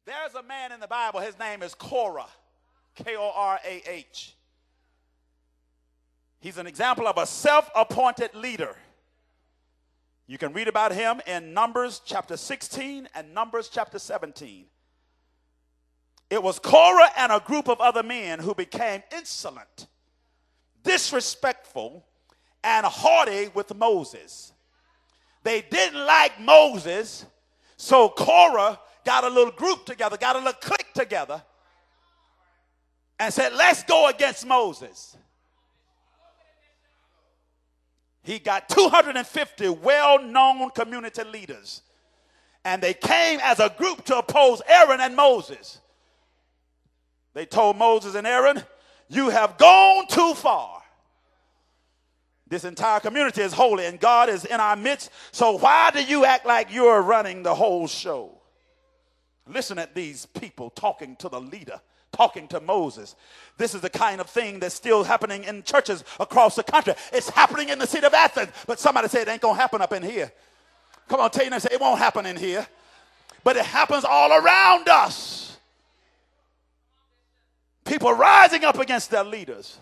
There's a man in the Bible, his name is Korah, Korah. He's an example of a self-appointed leader. You can read about him in Numbers chapter 16 and Numbers chapter 17. It was Korah and a group of other men who became insolent, disrespectful, and haughty with Moses. They didn't like Moses, so Korah got a little group together, got a little clique together, and said, let's go against Moses. He got 250 well-known community leaders, and they came as a group to oppose Aaron and Moses. They told Moses and Aaron, you have gone too far. This entire community is holy, and God is in our midst, so why do you act like you're running the whole show? Listen at these people talking to the leader, talking to Moses. This is the kind of thing that's still happening in churches across the country. It's happening in the city of Athens, but somebody said it ain't going to happen up in here. Come on, tell you, say it won't happen in here. But it happens all around us. People rising up against their leaders.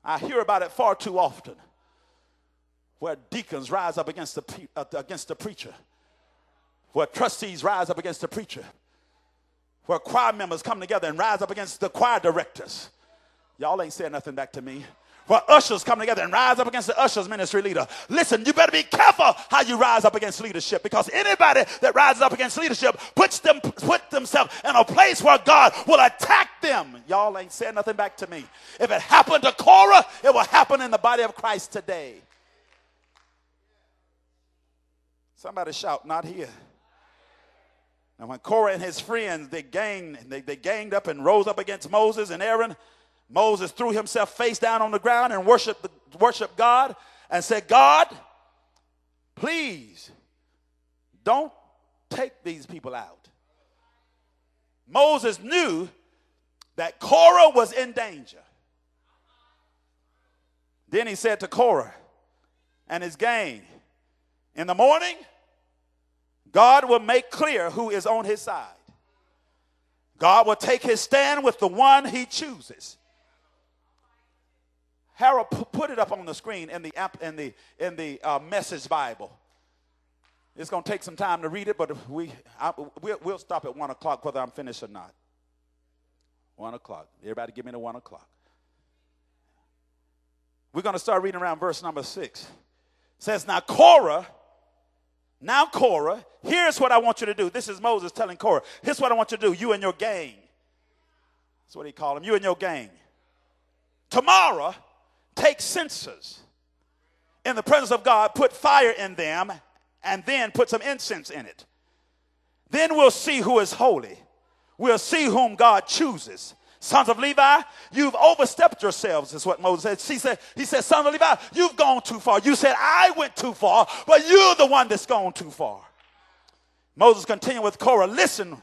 I hear about it far too often, where deacons rise up against the preacher, where trustees rise up against the preacher, where choir members come together and rise up against the choir directors. Y'all ain't saying nothing back to me. Where ushers come together and rise up against the ushers ministry leader. Listen, you better be careful how you rise up against leadership, because anybody that rises up against leadership put themselves in a place where God will attack them. Y'all ain't saying nothing back to me. If it happened to Korah, it will happen in the body of Christ today. Somebody shout, not here. And when Korah and his friends, they ganged up and rose up against Moses and Aaron, Moses threw himself face down on the ground and worshiped God and said, God, please don't take these people out. Moses knew that Korah was in danger. Then he said to Korah and his gang, in the morning, God will make clear who is on his side. God will take his stand with the one he chooses. Harold, put it up on the screen in the Message Bible. It's going to take some time to read it, but we'll stop at 1 o'clock whether I'm finished or not. 1 o'clock. Everybody give me the 1 o'clock. We're going to start reading around verse number 6. It says, Now Korah, here's what I want you to do. This is Moses telling Korah, here's what I want you to do, you and your gang. That's what he called them, you and your gang. Tomorrow, take censers in the presence of God, put fire in them, and then put some incense in it. Then we'll see who is holy. We'll see whom God chooses. Sons of Levi, you've overstepped yourselves, is what Moses said. He said, sons of Levi, you've gone too far. You said, I went too far, but you're the one that's gone too far. Moses continued with Korah, listen,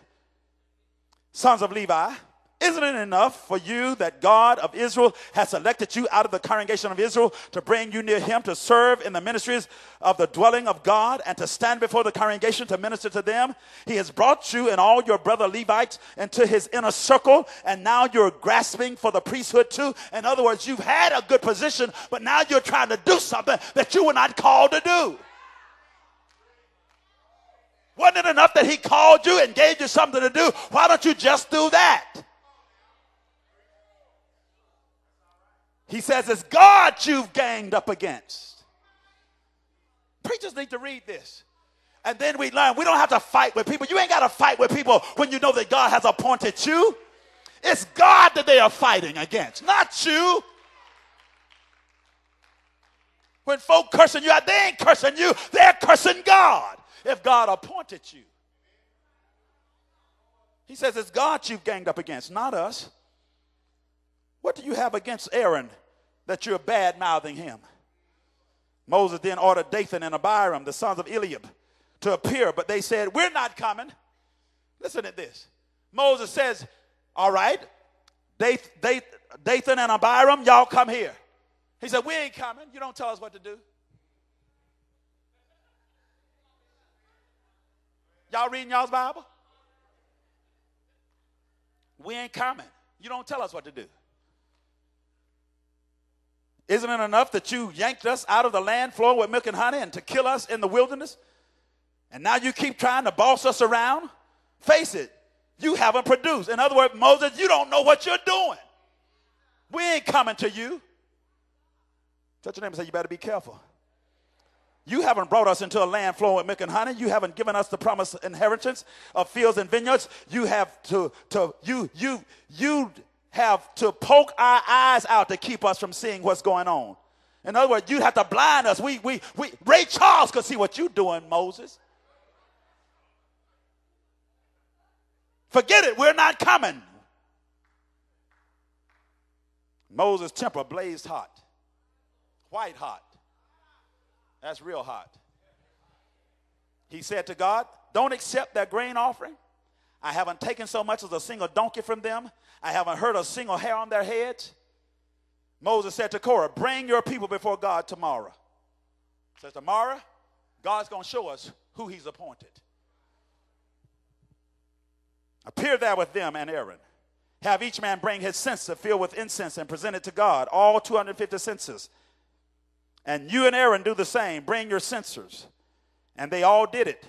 sons of Levi, isn't it enough for you that God of Israel has selected you out of the congregation of Israel to bring you near him to serve in the ministries of the dwelling of God and to stand before the congregation to minister to them? He has brought you and all your brother Levites into his inner circle, and now you're grasping for the priesthood too. In other words, you've had a good position, but now you're trying to do something that you were not called to do. Wasn't it enough that he called you and gave you something to do? Why don't you just do that? He says it's God you've ganged up against. Preachers need to read this. And then we learn we don't have to fight with people. You ain't got to fight with people when you know that God has appointed you. It's God that they are fighting against, not you. When folk cursing you out, they ain't cursing you. They're cursing God if God appointed you. He says it's God you've ganged up against, not us. What do you have against Aaron that you're bad-mouthing him? Moses then ordered Dathan and Abiram, the sons of Eliab, to appear, but they said, we're not coming. Listen to this. Moses says, all right, Dathan and Abiram, y'all come here. He said, we ain't coming. You don't tell us what to do. Y'all reading y'all's Bible? We ain't coming. You don't tell us what to do. Isn't it enough that you yanked us out of the land flowing with milk and honey and to kill us in the wilderness? And now you keep trying to boss us around? Face it, you haven't produced. In other words, Moses, you don't know what you're doing. We ain't coming to you. Touch your neighbor and say, you better be careful. You haven't brought us into a land flowing with milk and honey. You haven't given us the promised inheritance of fields and vineyards. You have to poke our eyes out to keep us from seeing what's going on. In other words, you'd have to blind us. Ray Charles could see what you're doing, Moses. Forget it. We're not coming. Moses' temper blazed hot. White hot. That's real hot. He said to God, don't accept their grain offering. I haven't taken so much as a single donkey from them. I haven't hurt a single hair on their heads. Moses said to Korah, bring your people before God tomorrow. Says tomorrow, God's going to show us who he's appointed. Appear there with them and Aaron. Have each man bring his censer filled with incense and present it to God, all 250 censers. And you and Aaron do the same. Bring your censers. And they all did it.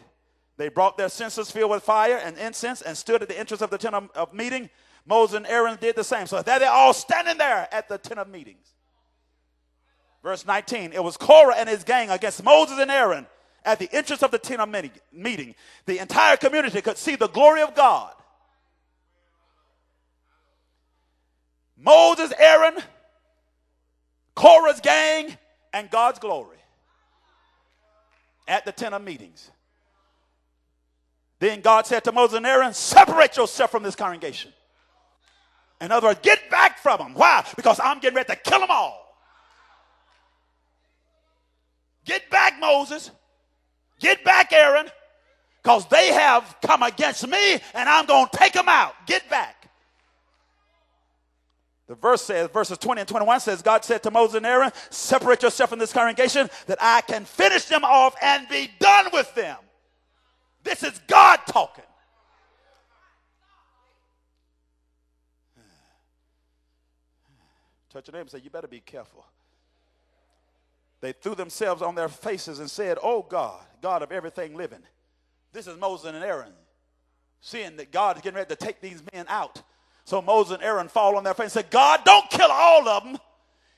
They brought their censers filled with fire and incense and stood at the entrance of the tent of meeting. Moses and Aaron did the same. So they're all standing there at the tent of meetings. Verse 19, it was Korah and his gang against Moses and Aaron at the entrance of the tent of meeting. The entire community could see the glory of God. Moses, Aaron, Korah's gang, and God's glory at the tent of meetings. Then God said to Moses and Aaron, separate yourself from this congregation. In other words, get back from them. Why? Because I'm getting ready to kill them all. Get back, Moses. Get back, Aaron. Because they have come against me and I'm going to take them out. Get back. The verse says, verses 20 and 21 says, God said to Moses and Aaron, separate yourself from this congregation that I can finish them off and be done with them. This is God talking. Touch your neighbor and say, you better be careful. They threw themselves on their faces and said, oh God, God of everything living. This is Moses and Aaron, seeing that God is getting ready to take these men out. So Moses and Aaron fall on their face and say, God, don't kill all of them.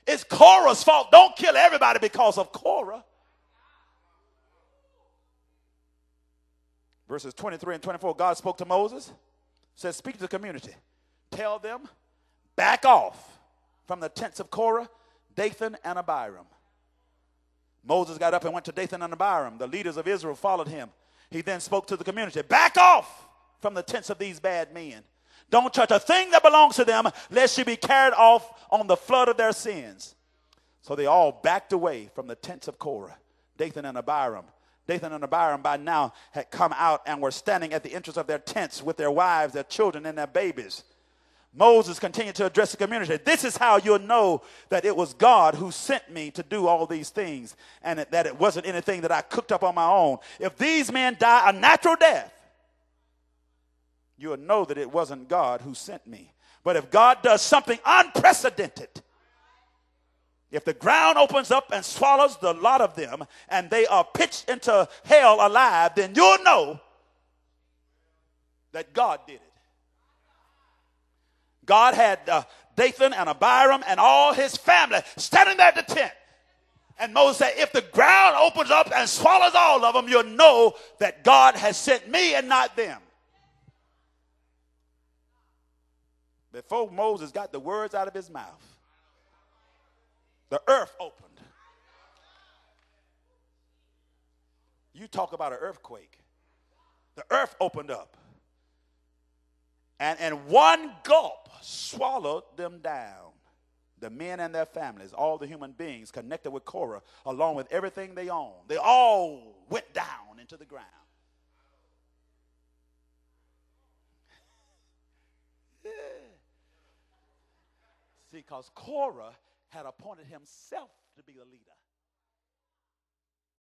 It's Korah's fault. Don't kill everybody because of Korah. Verses 23 and 24, God spoke to Moses, said, speak to the community. Tell them, back off from the tents of Korah, Dathan, and Abiram. Moses got up and went to Dathan and Abiram. The leaders of Israel followed him. He then spoke to the community, back off from the tents of these bad men. Don't touch a thing that belongs to them, lest you be carried off on the flood of their sins. So they all backed away from the tents of Korah, Dathan and Abiram. Dathan and Abiram by now had come out and were standing at the entrance of their tents with their wives, their children, and their babies. Moses continued to address the community. This is how you'll know that it was God who sent me to do all these things and that it wasn't anything that I cooked up on my own. If these men die a natural death, you'll know that it wasn't God who sent me. But if God does something unprecedented, if the ground opens up and swallows the lot of them and they are pitched into hell alive, then you'll know that God did it. God had Dathan and Abiram and all his family standing there at the tent. And Moses said, if the ground opens up and swallows all of them, you'll know that God has sent me and not them. Before Moses got the words out of his mouth, the earth opened. You talk about an earthquake. The earth opened up. And in one gulp swallowed them down. The men and their families, all the human beings connected with Korah, along with everything they owned. They all went down into the ground. See, because Korah had appointed himself to be the leader.